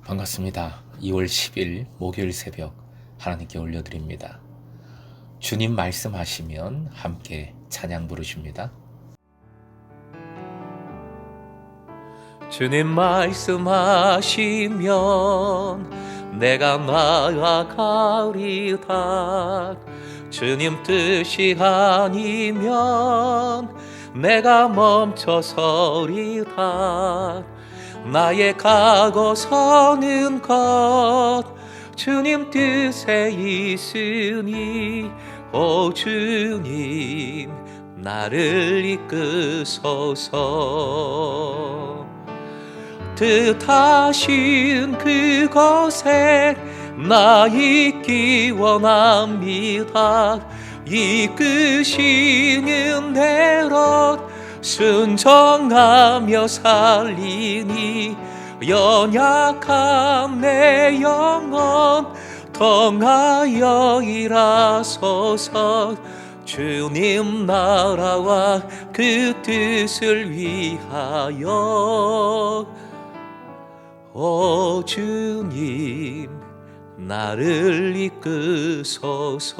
반갑습니다. 2월 10일 목요일 새벽 하나님께 올려드립니다. 주님 말씀하시면 함께 찬양 부르십니다. 주님 말씀하시면 내가 나아가리다. 주님 뜻이 아니면 내가 멈춰서리다. 나의 가고 서는 것 주님 뜻에 있으니 오 주님 나를 이끄소서. 뜻하신 그곳에 나 있기 원합니다. 이끄시는 대로 순종하며 살리니 연약한 내 영혼 통하여 일하소서. 주님 나라와 그 뜻을 위하여 오 주님 나를 이끄소서.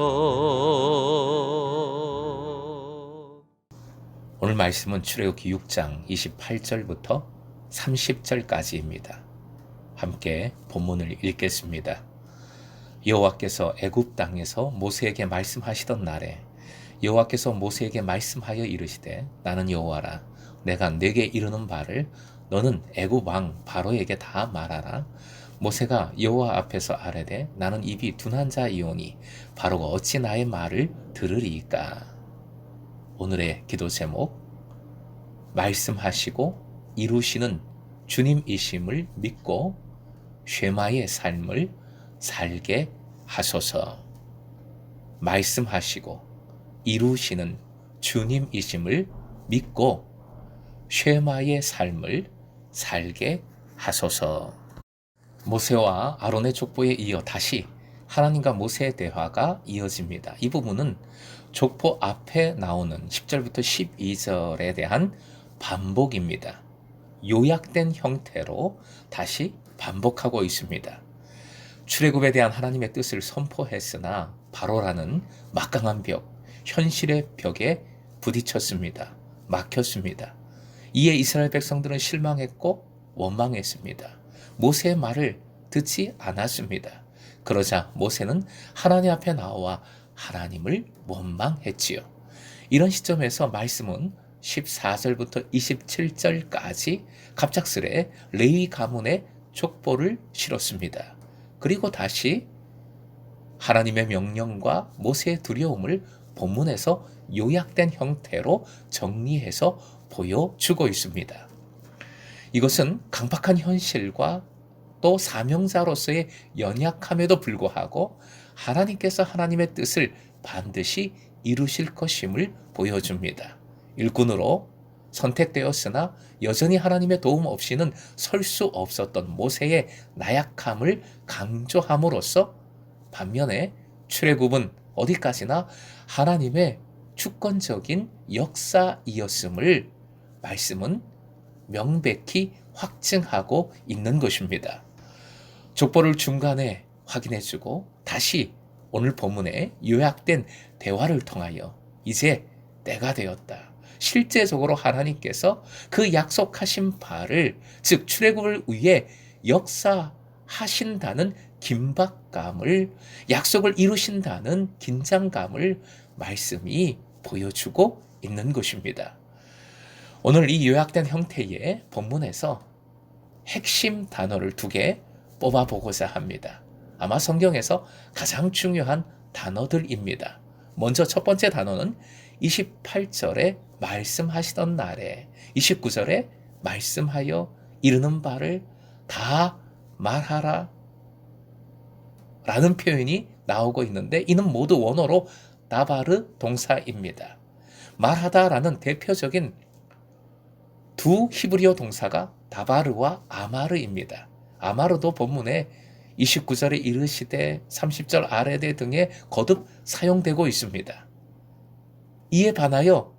오늘 말씀은 출애굽기 6장 28절부터 30절까지입니다. 함께 본문을 읽겠습니다. 여호와께서 애굽 땅에서 모세에게 말씀하시던 날에 여호와께서 모세에게 말씀하여 이르시되 나는 여호와라. 내가 네게 이르는 바를 너는 애굽 왕 바로에게 다 말하라. 모세가 여호와 앞에서 아뢰되 나는 입이 둔한 자이오니 바로가 어찌 나의 말을 들으리이까. 오늘의 기도 제목, 말씀하시고 이루시는 주님이심을 믿고 쉐마의 삶을 살게 하소서. 말씀하시고 이루시는 주님이심을 믿고 쉐마의 삶을 살게 하소서. 모세와 아론의 족보에 이어 다시 하나님과 모세의 대화가 이어집니다. 이 부분은 족보 앞에 나오는 10절부터 12절에 대한 반복입니다. 요약된 형태로 다시 반복하고 있습니다. 출애굽에 대한 하나님의 뜻을 선포했으나 바로라는 막강한 벽, 현실의 벽에 부딪혔습니다. 막혔습니다. 이에 이스라엘 백성들은 실망했고 원망했습니다. 모세의 말을 듣지 않았습니다. 그러자 모세는 하나님 앞에 나와 하나님을 원망했지요. 이런 시점에서 말씀은 14절부터 27절까지 갑작스레 레위 가문의 족보를 실었습니다. 그리고 다시 하나님의 명령과 모세의 두려움을 본문에서 요약된 형태로 정리해서 보여주고 있습니다. 이것은 강박한 현실과 또 사명자로서의 연약함에도 불구하고 하나님께서 하나님의 뜻을 반드시 이루실 것임을 보여줍니다. 일꾼으로 선택되었으나 여전히 하나님의 도움 없이는 설 수 없었던 모세의 나약함을 강조함으로써 반면에 출애굽은 어디까지나 하나님의 주권적인 역사이었음을 말씀은 명백히 확증하고 있는 것입니다. 족보를 중간에 확인해주고 다시 오늘 본문에 요약된 대화를 통하여 이제 때가 되었다. 실제적으로 하나님께서 그 약속하신 바를 즉 출애굽을 위해 역사하신다는 긴박감을 약속을 이루신다는 긴장감을 말씀이 보여주고 있는 것입니다. 오늘 이 요약된 형태의 본문에서 핵심 단어를 2개 뽑아보고자 합니다. 아마 성경에서 가장 중요한 단어들입니다. 먼저 첫 번째 단어는 28절에 말씀하시던 날에 29절에 말씀하여 이르는 바를 다 말하라 라는 표현이 나오고 있는데 이는 모두 원어로 다바르 동사입니다. 말하다라는 대표적인 두 히브리어 동사가 다바르와 아마르입니다. 아마르도 본문에 29절에 이르시되 30절 아래되 등에 거듭 사용되고 있습니다. 이에 반하여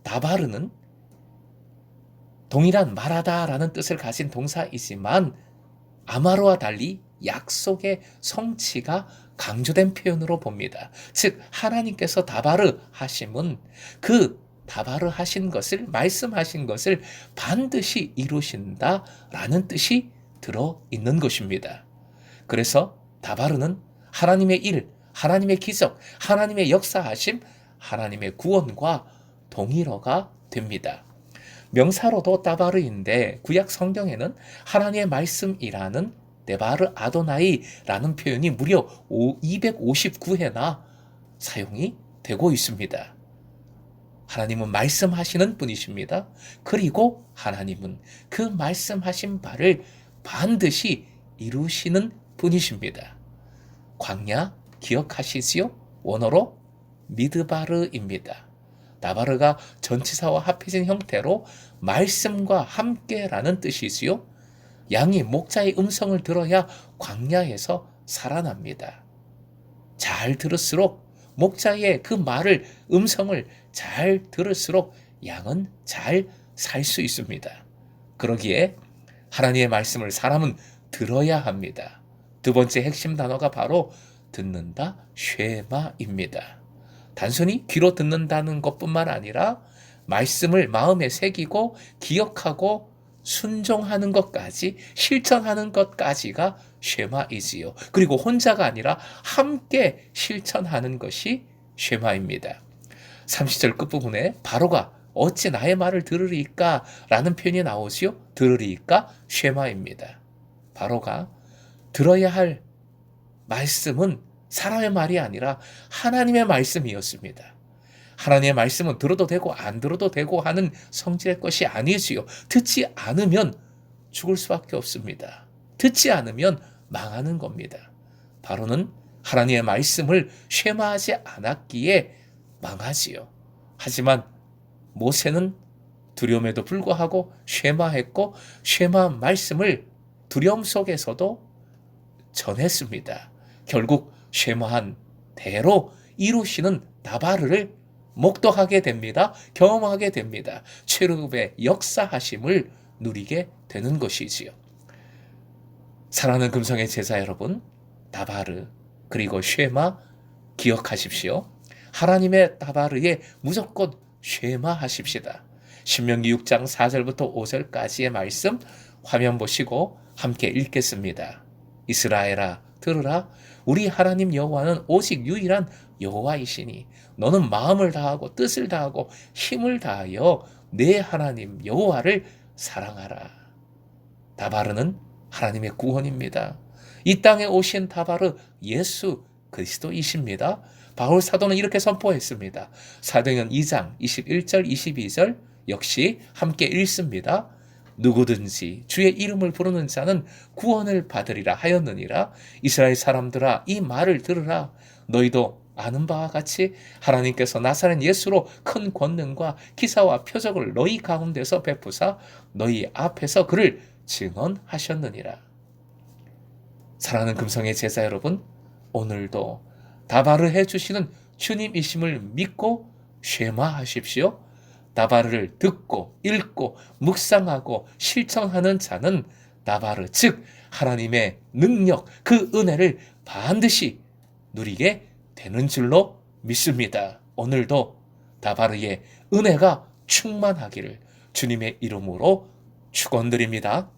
다바르는 동일한 말하다라는 뜻을 가진 동사이지만 아마르와 달리 약속의 성취가 강조된 표현으로 봅니다. 즉 하나님께서 다바르 하심은 그 다바르 하신 것을, 말씀하신 것을 반드시 이루신다라는 뜻이 들어있는 것입니다. 그래서 다바르는 하나님의 일, 하나님의 기적, 하나님의 역사하심, 하나님의 구원과 동일어가 됩니다. 명사로도 다바르인데 구약 성경에는 하나님의 말씀이라는 데바르 아도나이라는 표현이 무려 259회나 사용이 되고 있습니다. 하나님은 말씀하시는 분이십니다. 그리고 하나님은 그 말씀하신 바를 반드시 이루시는 분이십니다. 광야 기억하시지요? 원어로 미드바르입니다. 다바르가 전치사와 합해진 형태로 말씀과 함께라는 뜻이지요. 양이 목자의 음성을 들어야 광야에서 살아납니다. 잘 들을수록, 목자의 그 말을, 음성을 잘 들을수록 양은 잘 살 수 있습니다. 그러기에 하나님의 말씀을 사람은 들어야 합니다. 두 번째 핵심 단어가 바로 듣는다, 쉐마입니다. 단순히 귀로 듣는다는 것뿐만 아니라 말씀을 마음에 새기고 기억하고 순종하는 것까지, 실천하는 것까지가 쉐마이지요. 그리고 혼자가 아니라 함께 실천하는 것이 쉐마입니다. 30절 끝부분에 바로가 어찌 나의 말을 들으리까? 라는 표현이 나오지요. 들으리까? 쉐마입니다. 바로가 들어야 할 말씀은 사람의 말이 아니라 하나님의 말씀이었습니다. 하나님의 말씀은 들어도 되고 안 들어도 되고 하는 성질의 것이 아니지요. 듣지 않으면 죽을 수밖에 없습니다. 듣지 않으면 망하는 겁니다. 바로는 하나님의 말씀을 쉐마하지 않았기에 망하지요. 하지만 모세는 두려움에도 불구하고 쉐마했고, 쉐마한 말씀을 두려움 속에서도 전했습니다. 결국 쉐마한 대로 이루시는 다바르를 목도하게 됩니다. 경험하게 됩니다. 체르굽의 역사하심을 누리게 되는 것이지요. 사랑하는 금성의 제자 여러분, 다바르 그리고 쉐마 기억하십시오. 하나님의 다바르에 무조건 쉐마하십시다. 신명기 6장 4절부터 5절까지의 말씀 화면 보시고 함께 읽겠습니다. 이스라엘아 들으라, 우리 하나님 여호와는 오직 유일한 여호와이시니 너는 마음을 다하고 뜻을 다하고 힘을 다하여 내 하나님 여호와를 사랑하라. 다바르는 하나님의 구원입니다. 이 땅에 오신 다바르 예수 그리스도이십니다. 바울 사도는 이렇게 선포했습니다. 사도행전 2장 21절 22절 역시 함께 읽습니다. 누구든지 주의 이름을 부르는 자는 구원을 받으리라 하였느니라. 이스라엘 사람들아 이 말을 들으라. 너희도 아는 바와 같이 하나님께서 나사렛 예수로 큰 권능과 기사와 표적을 너희 가운데서 베푸사 너희 앞에서 그를 증언하셨느니라. 사랑하는 금성의 제자 여러분, 오늘도 다바르 해주시는 주님이심을 믿고 쉐마하십시오. 다바르를 듣고 읽고 묵상하고 실천하는 자는 다바르, 즉 하나님의 능력, 그 은혜를 반드시 누리게 되는 줄로 믿습니다. 오늘도 다바르의 은혜가 충만하기를 주님의 이름으로 축원드립니다.